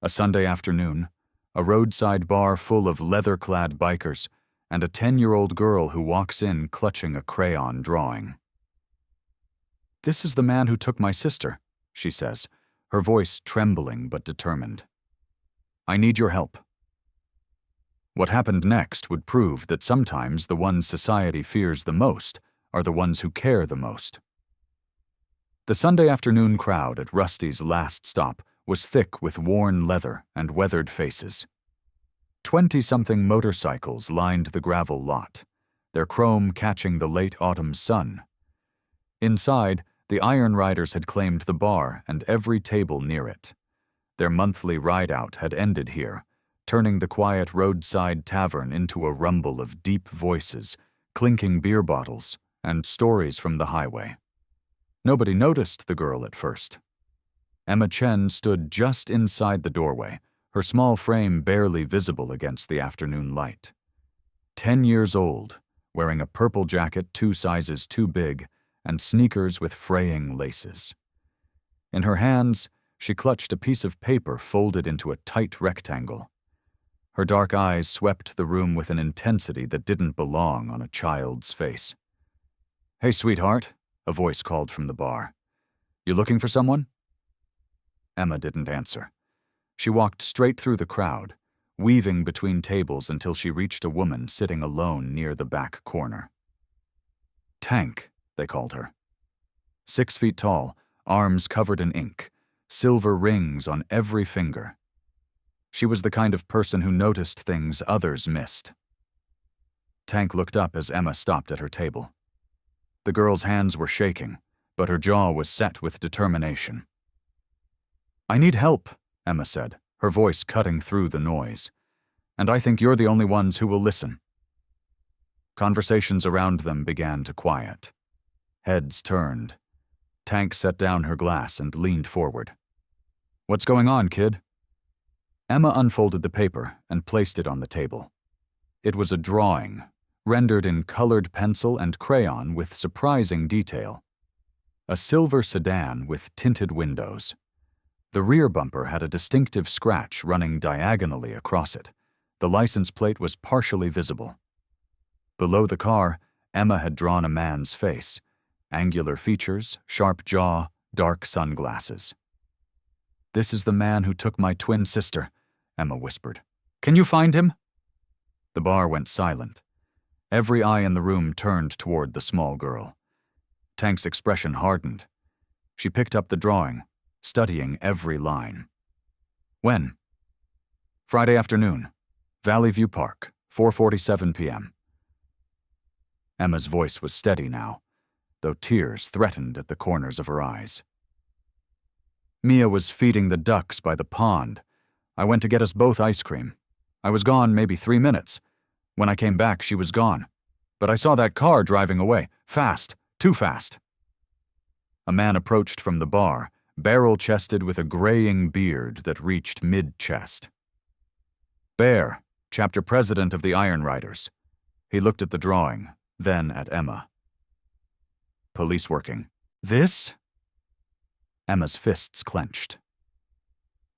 A Sunday afternoon, a roadside bar full of leather-clad bikers, and a 10-year-old girl who walks in clutching a crayon drawing. "This is the man who took my sister," she says, her voice trembling but determined. "I need your help." What happened next would prove that sometimes the ones society fears the most are the ones who care the most. The Sunday afternoon crowd at Rusty's last stop was thick with worn leather and weathered faces. 20-something motorcycles lined the gravel lot, their chrome catching the late autumn sun. Inside, the Iron Riders had claimed the bar and every table near it. Their monthly ride-out had ended here, turning the quiet roadside tavern into a rumble of deep voices, clinking beer bottles, and stories from the highway. Nobody noticed the girl at first. Emma Chen stood just inside the doorway, her small frame barely visible against the afternoon light. 10 years old, wearing a purple jacket 2 sizes too big, and sneakers with fraying laces. In her hands, she clutched a piece of paper folded into a tight rectangle. Her dark eyes swept the room with an intensity that didn't belong on a child's face. "Hey, sweetheart," a voice called from the bar. "You looking for someone?" Emma didn't answer. She walked straight through the crowd, weaving between tables until she reached a woman sitting alone near the back corner. Tank, they called her. 6 feet tall, arms covered in ink, silver rings on every finger. She was the kind of person who noticed things others missed. Tank looked up as Emma stopped at her table. The girl's hands were shaking, but her jaw was set with determination. "I need help," Emma said, her voice cutting through the noise. "And I think you're the only ones who will listen." Conversations around them began to quiet. Heads turned. Tank set down her glass and leaned forward. "What's going on, kid?" Emma unfolded the paper and placed it on the table. It was a drawing, rendered in colored pencil and crayon with surprising detail. A silver sedan with tinted windows. The rear bumper had a distinctive scratch running diagonally across it. The license plate was partially visible. Below the car, Emma had drawn a man's face. Angular features, sharp jaw, dark sunglasses. "This is the man who took my twin sister," Emma whispered. "Can you find him?" The bar went silent. Every eye in the room turned toward the small girl. Tank's expression hardened. She picked up the drawing, studying every line. "When?" "Friday afternoon. Valley View Park, 4:47 p.m. Emma's voice was steady now, though tears threatened at the corners of her eyes. "Mia was feeding the ducks by the pond. I went to get us both ice cream. I was gone maybe 3 minutes. When I came back, she was gone. But I saw that car driving away, fast, too fast." A man approached from the bar, barrel-chested with a graying beard that reached mid-chest. "Bear, chapter president of the Iron Riders." He looked at the drawing, then at Emma. "Police working. This?" Emma's fists clenched.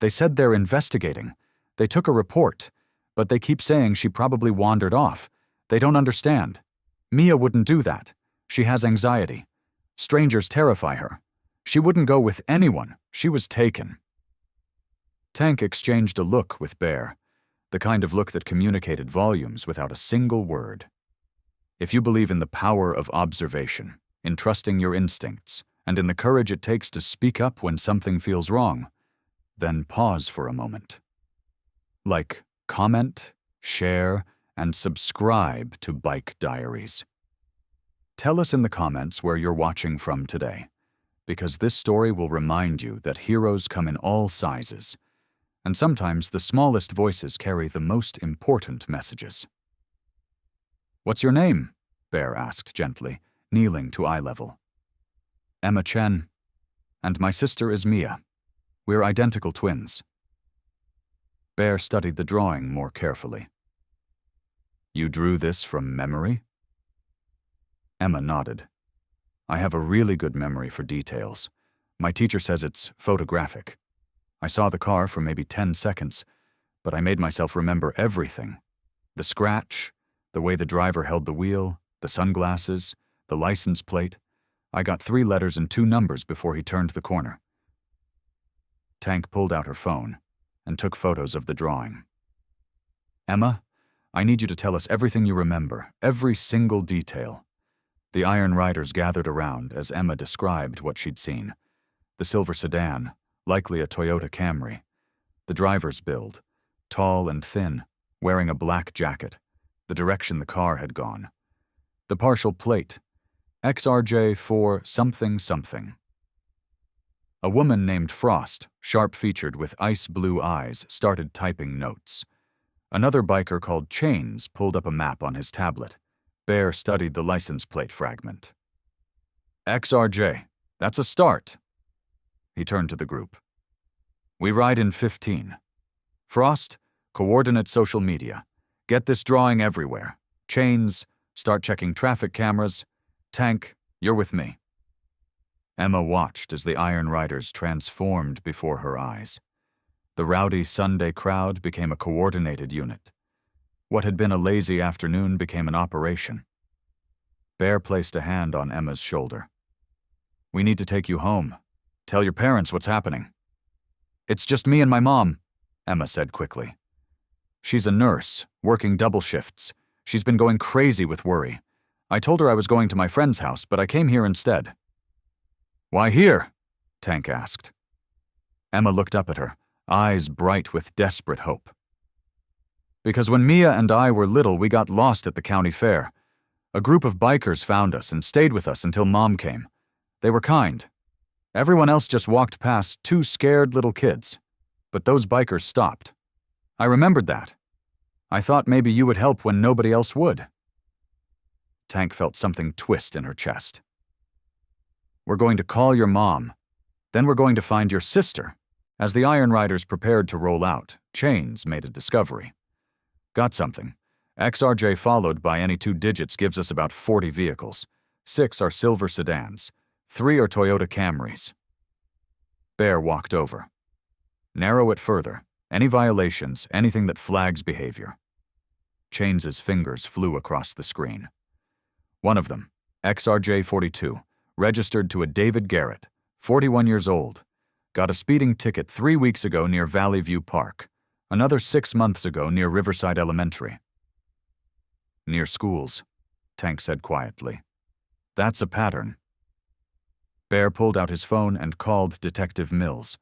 "They said they're investigating. They took a report, but they keep saying she probably wandered off. They don't understand. Mia wouldn't do that. She has anxiety. Strangers terrify her. She wouldn't go with anyone. She was taken." Tank exchanged a look with Bear, the kind of look that communicated volumes without a single word. If you believe in the power of observation, in trusting your instincts, and in the courage it takes to speak up when something feels wrong, then pause for a moment. Like, comment, share, and subscribe to Bike Diaries. Tell us in the comments where you're watching from today, because this story will remind you that heroes come in all sizes, and sometimes the smallest voices carry the most important messages. "What's your name?" Bear asked gently, kneeling to eye level. "Emma Chen. And my sister is Mia. We're identical twins." Bear studied the drawing more carefully. "You drew this from memory?" Emma nodded. "I have a really good memory for details. My teacher says it's photographic. I saw the car for maybe 10 seconds, but I made myself remember everything. The scratch, the way the driver held the wheel, the sunglasses, the license plate. I got 3 letters and 2 numbers before he turned the corner. Tank pulled out her phone and took photos of the drawing. Emma, I need you to tell us everything you remember, every single detail. The Iron Riders gathered around as Emma described what she'd seen. The silver sedan, likely a Toyota Camry. The driver's build, tall and thin, wearing a black jacket, the direction the car had gone. The partial plate, XRJ4 something something. A woman named Frost, sharp-featured with ice-blue eyes, started typing notes. Another biker called Chains pulled up a map on his tablet. Bear studied the license plate fragment. XRJ, that's a start. He turned to the group. We ride in 15. Frost, coordinate social media. Get this drawing everywhere. Chains, start checking traffic cameras. Tank, you're with me. Emma watched as the Iron Riders transformed before her eyes. The rowdy Sunday crowd became a coordinated unit. What had been a lazy afternoon became an operation. Bear placed a hand on Emma's shoulder. We need to take you home. Tell your parents what's happening. It's just me and my mom, Emma said quickly. She's a nurse, working double shifts. She's been going crazy with worry. I told her I was going to my friend's house, but I came here instead. Why here? Tank asked. Emma looked up at her, eyes bright with desperate hope. Because when Mia and I were little, we got lost at the county fair. A group of bikers found us and stayed with us until Mom came. They were kind. Everyone else just walked past 2 scared little kids. But those bikers stopped. I remembered that. I thought maybe you would help when nobody else would. Tank felt something twist in her chest. We're going to call your mom. Then we're going to find your sister. As the Iron Riders prepared to roll out, Chains made a discovery. Got something. XRJ followed by any 2 digits gives us about 40 vehicles. 6 are silver sedans. 3 are Toyota Camrys. Bear walked over. Narrow it further. Any violations, anything that flags behavior. Chains's fingers flew across the screen. One of them, XRJ42, registered to a David Garrett, 41 years old. Got a speeding ticket 3 weeks ago near Valley View Park. Another 6 months ago near Riverside Elementary. Near schools, Tank said quietly. That's a pattern. Bear pulled out his phone and called Detective Mills.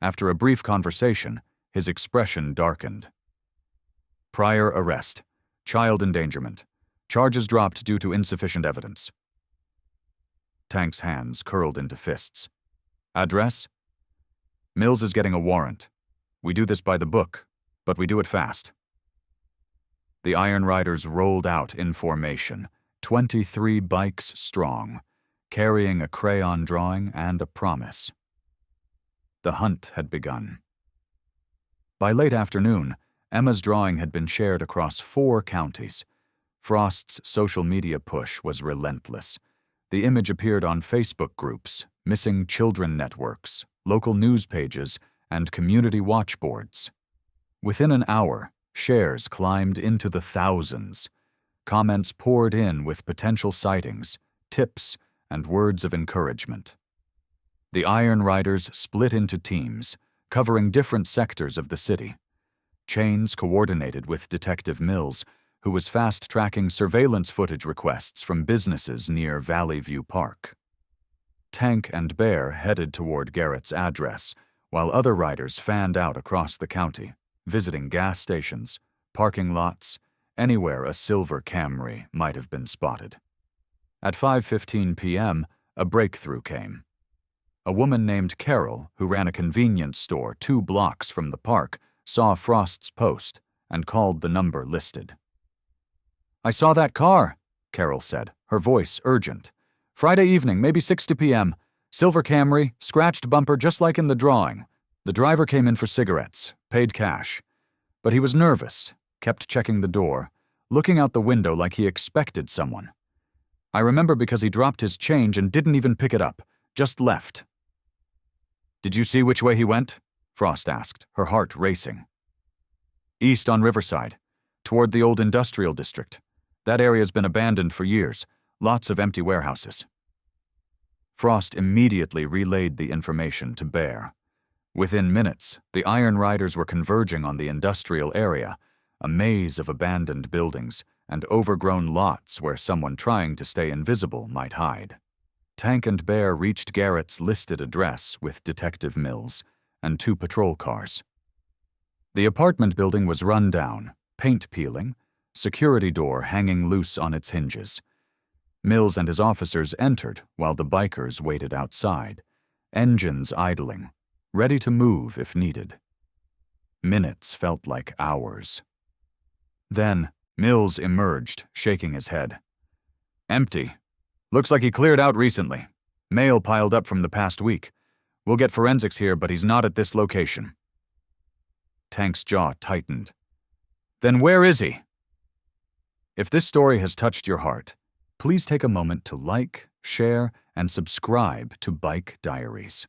After a brief conversation, his expression darkened. Prior arrest. Child endangerment. Charges dropped due to insufficient evidence. Tank's hands curled into fists. Address? Mills is getting a warrant. We do this by the book, but we do it fast. The Iron Riders rolled out in formation, 23 bikes strong, carrying a crayon drawing and a promise. The hunt had begun. By late afternoon, Emma's drawing had been shared across 4 counties. Frost's social media push was relentless. The image appeared on Facebook groups, missing children networks, local news pages, and community watch boards. Within an hour, shares climbed into the thousands. Comments poured in with potential sightings, tips, and words of encouragement. The Iron Riders split into teams, covering different sectors of the city. Chains coordinated with Detective Mills, who was fast-tracking surveillance footage requests from businesses near Valley View Park. Tank and Bear headed toward Garrett's address, while other riders fanned out across the county, visiting gas stations, parking lots, anywhere a silver Camry might have been spotted. At 5:15 p.m., a breakthrough came. A woman named Carol, who ran a convenience store 2 blocks from the park, saw Frost's post and called the number listed. I saw that car, Carol said, her voice urgent. Friday evening, maybe 6 p.m. Silver Camry, scratched bumper just like in the drawing. The driver came in for cigarettes, paid cash. But he was nervous, kept checking the door, looking out the window like he expected someone. I remember because he dropped his change and didn't even pick it up, just left. Did you see which way he went? Frost asked, her heart racing. East on Riverside, toward the old industrial district. That area's been abandoned for years, lots of empty warehouses. Frost immediately relayed the information to Bear. Within minutes, the Iron Riders were converging on the industrial area, a maze of abandoned buildings and overgrown lots where someone trying to stay invisible might hide. Tank and Bear reached Garrett's listed address with Detective Mills and 2 patrol cars. The apartment building was run down, paint peeling, security door hanging loose on its hinges. Mills and his officers entered while the bikers waited outside, engines idling, ready to move if needed. Minutes felt like hours. Then, Mills emerged, shaking his head. Empty. Looks like he cleared out recently. Mail piled up from the past week. We'll get forensics here, but he's not at this location. Tank's jaw tightened. Then where is he? If this story has touched your heart, please take a moment to like, share, and subscribe to Bike Diaries.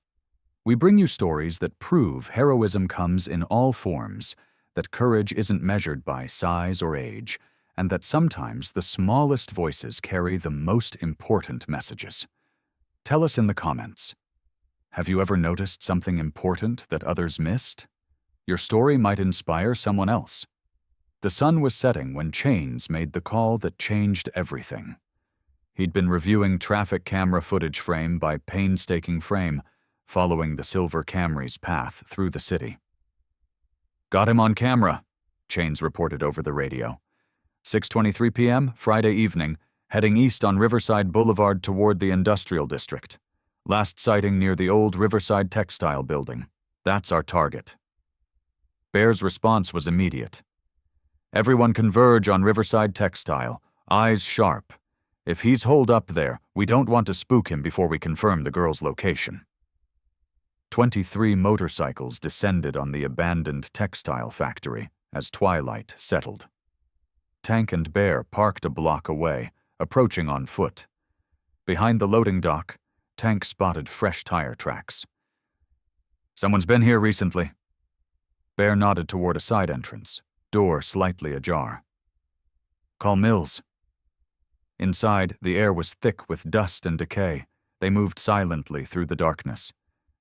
We bring you stories that prove heroism comes in all forms, that courage isn't measured by size or age, and that sometimes the smallest voices carry the most important messages. Tell us in the comments. Have you ever noticed something important that others missed? Your story might inspire someone else. The sun was setting when Chains made the call that changed everything. He'd been reviewing traffic camera footage frame by painstaking frame, following the silver Camry's path through the city. Got him on camera, Chains reported over the radio. 6:23 p.m., Friday evening, heading east on Riverside Boulevard toward the industrial district. Last sighting near the old Riverside Textile building. That's our target. Bear's response was immediate. Everyone converge on Riverside Textile, eyes sharp. If he's holed up there, we don't want to spook him before we confirm the girl's location. 23 motorcycles descended on the abandoned textile factory as twilight settled. Tank and Bear parked a block away, approaching on foot. Behind the loading dock, Tank spotted fresh tire tracks. Someone's been here recently. Bear nodded toward a side entrance, door slightly ajar. Call Mills. Inside, the air was thick with dust and decay. They moved silently through the darkness.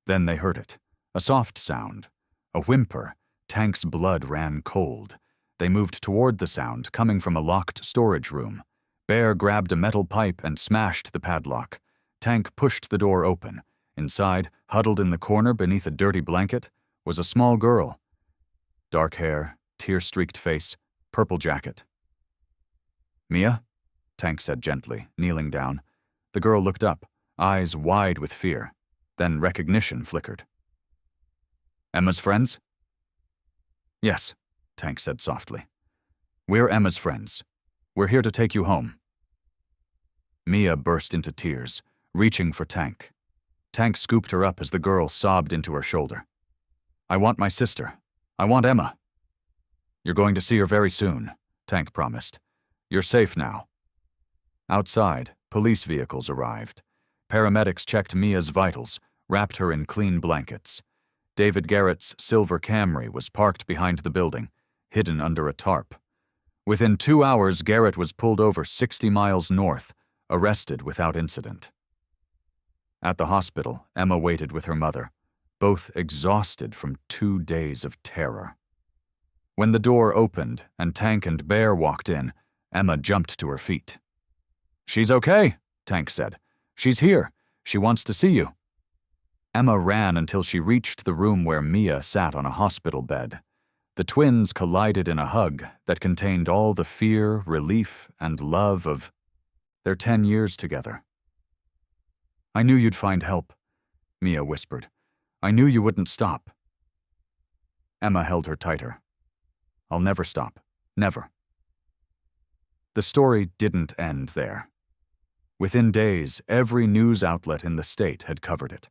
Then they heard it, a soft sound, a whimper. Tank's blood ran cold. They moved toward the sound, coming from a locked storage room. Bear grabbed a metal pipe and smashed the padlock. Tank pushed the door open. Inside, huddled in the corner beneath a dirty blanket, was a small girl. Dark hair, tear-streaked face, purple jacket. Mia? Tank said gently, kneeling down. The girl looked up, eyes wide with fear. Then recognition flickered. Emma's friends? Yes, Tank said softly. We're Emma's friends. We're here to take you home. Mia burst into tears, reaching for Tank. Tank scooped her up as the girl sobbed into her shoulder. I want my sister. I want Emma. You're going to see her very soon, Tank promised. You're safe now. Outside, police vehicles arrived. Paramedics checked Mia's vitals, wrapped her in clean blankets. David Garrett's silver Camry was parked behind the building, hidden under a tarp. Within 2 hours, Garrett was pulled over 60 miles north, arrested without incident. At the hospital, Emma waited with her mother, both exhausted from 2 days of terror. When the door opened and Tank and Bear walked in, Emma jumped to her feet. She's okay, Tank said. She's here. She wants to see you. Emma ran until she reached the room where Mia sat on a hospital bed. The twins collided in a hug that contained all the fear, relief, and love of their 10 years together. I knew you'd find help, Mia whispered. I knew you wouldn't stop. Emma held her tighter. I'll never stop. Never. The story didn't end there. Within days, every news outlet in the state had covered it.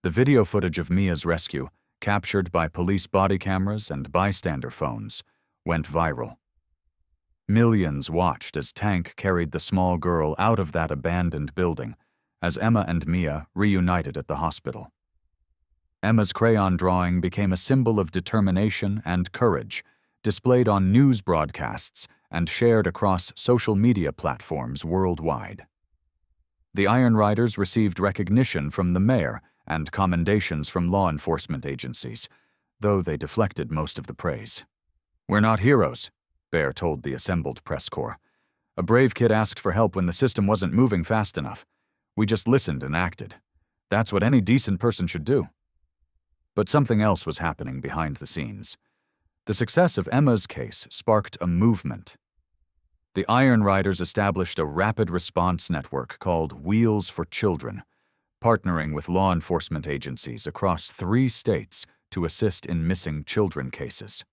The video footage of Mia's rescue, captured by police body cameras and bystander phones, went viral. Millions watched as Tank carried the small girl out of that abandoned building, as Emma and Mia reunited at the hospital. Emma's crayon drawing became a symbol of determination and courage, displayed on news broadcasts and shared across social media platforms worldwide. The Iron Riders received recognition from the mayor and commendations from law enforcement agencies, though they deflected most of the praise. "We're not heroes," Bear told the assembled press corps. "A brave kid asked for help when the system wasn't moving fast enough. We just listened and acted. That's what any decent person should do." But something else was happening behind the scenes. The success of Emma's case sparked a movement. The Iron Riders established a rapid response network called Wheels for Children, partnering with law enforcement agencies across 3 states to assist in missing children cases.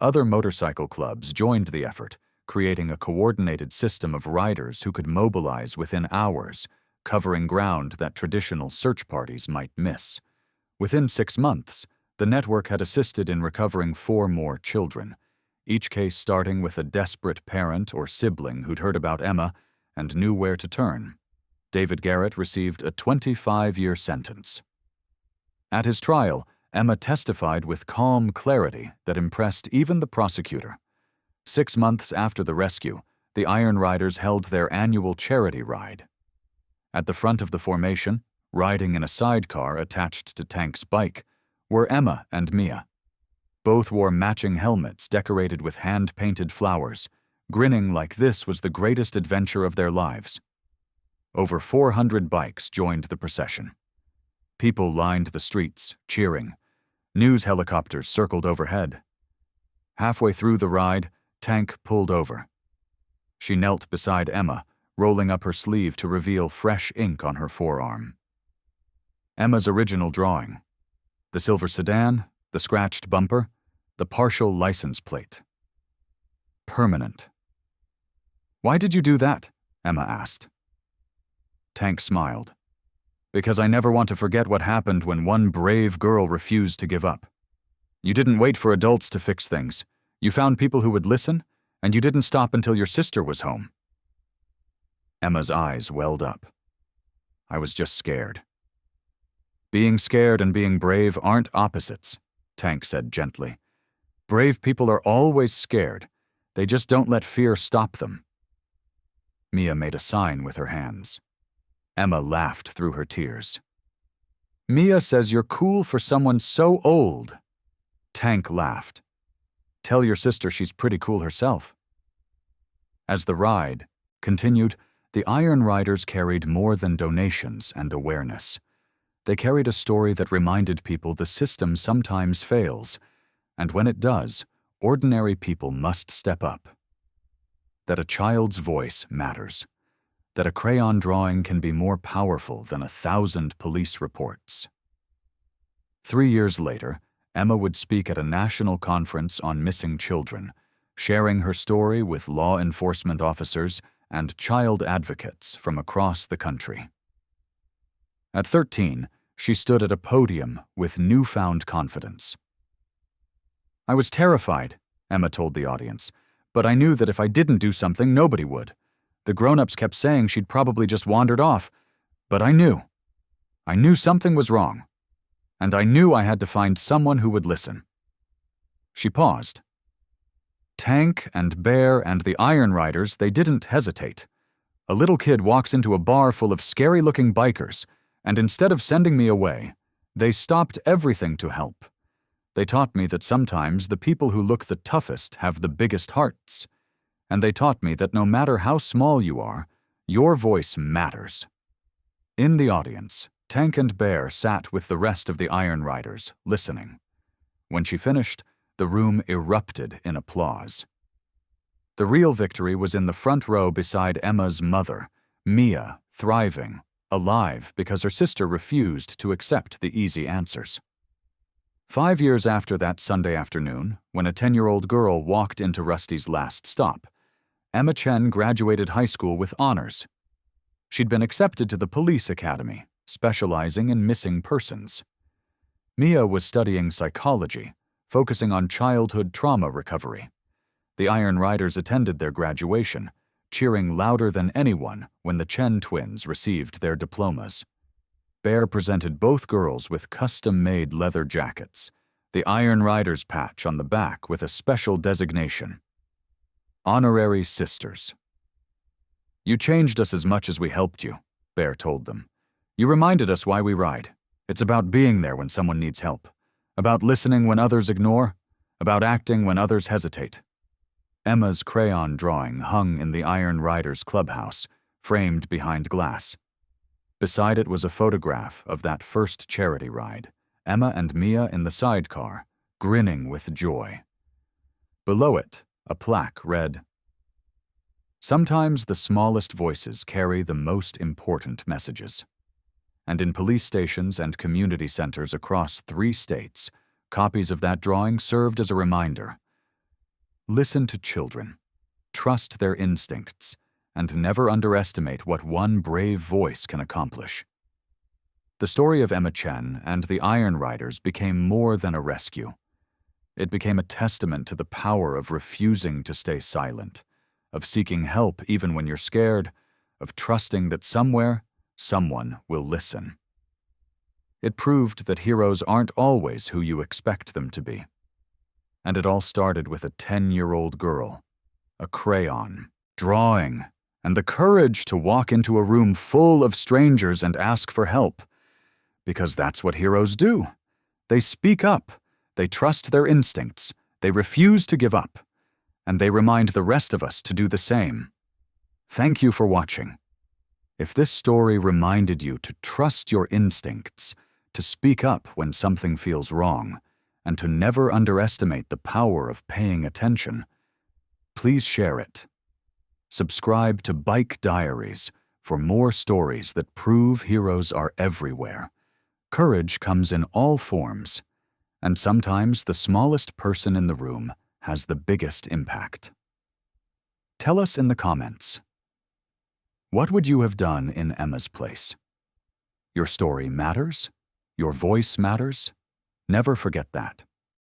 Other motorcycle clubs joined the effort, creating a coordinated system of riders who could mobilize within hours, covering ground that traditional search parties might miss. Within 6 months, the network had assisted in recovering 4 more children, each case starting with a desperate parent or sibling who'd heard about Emma and knew where to turn. David Garrett received a 25-year sentence. At his trial, Emma testified with calm clarity that impressed even the prosecutor. 6 months after the rescue, the Iron Riders held their annual charity ride. At the front of the formation, riding in a sidecar attached to Tank's bike, were Emma and Mia. Both wore matching helmets decorated with hand-painted flowers, grinning like this was the greatest adventure of their lives. Over 400 bikes joined the procession. People lined the streets, cheering. News helicopters circled overhead. Halfway through the ride, Tank pulled over. She knelt beside Emma, rolling up her sleeve to reveal fresh ink on her forearm. Emma's original drawing. The silver sedan, the scratched bumper, the partial license plate. Permanent. "Why did you do that?" Emma asked. Tank smiled. "Because I never want to forget what happened when one brave girl refused to give up. You didn't wait for adults to fix things. You found people who would listen, and you didn't stop until your sister was home." Emma's eyes welled up. "I was just scared." "Being scared and being brave aren't opposites," Tank said gently. "Brave people are always scared. They just don't let fear stop them." Mia made a sign with her hands. Emma laughed through her tears. "Mia says you're cool for someone so old." Tank laughed. "Tell your sister she's pretty cool herself." As the ride continued, the Iron Riders carried more than donations and awareness. They carried a story that reminded people the system sometimes fails, and when it does, ordinary people must step up. That a child's voice matters. That a crayon drawing can be more powerful than 1,000 police reports. 3 years later, Emma would speak at a national conference on missing children, sharing her story with law enforcement officers and child advocates from across the country. At 13, she stood at a podium with newfound confidence. "I was terrified," Emma told the audience, "but I knew that if I didn't do something, nobody would. The grown-ups kept saying she'd probably just wandered off, but I knew. I knew something was wrong, and I knew I had to find someone who would listen." She paused. Tank and Bear and the Iron Riders, they didn't hesitate. A little kid walks into a bar full of scary-looking bikers, and instead of sending me away, they stopped everything to help. They taught me that sometimes the people who look the toughest have the biggest hearts. And they taught me that no matter how small you are, your voice matters. In the audience, Tank and Bear sat with the rest of the Iron Riders, listening. When she finished, the room erupted in applause. The real victory was in the front row beside Emma's mother, Mia, thriving, alive because her sister refused to accept the easy answers. 5 years after that Sunday afternoon, when a 10-year-old girl walked into Rusty's last stop, Emma Chen graduated high school with honors. She'd been accepted to the police academy, specializing in missing persons. Mia was studying psychology, focusing on childhood trauma recovery. The Iron Riders attended their graduation, cheering louder than anyone when the Chen twins received their diplomas. Bear presented both girls with custom-made leather jackets, the Iron Rider's patch on the back with a special designation. Honorary Sisters. "You changed us as much as we helped you," Bear told them. "You reminded us why we ride. It's about being there when someone needs help, about listening when others ignore, about acting when others hesitate." Emma's crayon drawing hung in the Iron Rider's clubhouse, framed behind glass. Beside it was a photograph of that first charity ride, Emma and Mia in the sidecar, grinning with joy. Below it, a plaque read, "Sometimes the smallest voices carry the most important messages." And in police stations and community centers across 3 states, copies of that drawing served as a reminder. Listen to children, trust their instincts, and never underestimate what one brave voice can accomplish. The story of Emma Chen and the Iron Riders became more than a rescue. It became a testament to the power of refusing to stay silent, of seeking help even when you're scared, of trusting that somewhere, someone will listen. It proved that heroes aren't always who you expect them to be. And it all started with a 10-year-old girl, a crayon, drawing, and the courage to walk into a room full of strangers and ask for help. Because that's what heroes do. They speak up, they trust their instincts, they refuse to give up, and they remind the rest of us to do the same. Thank you for watching. If this story reminded you to trust your instincts, to speak up when something feels wrong, and to never underestimate the power of paying attention, please share it. Subscribe to Bike Diaries for more stories that prove heroes are everywhere. Courage comes in all forms, and sometimes the smallest person in the room has the biggest impact. Tell us in the comments. What would you have done in Emma's place? Your story matters. Your voice matters. Never forget that.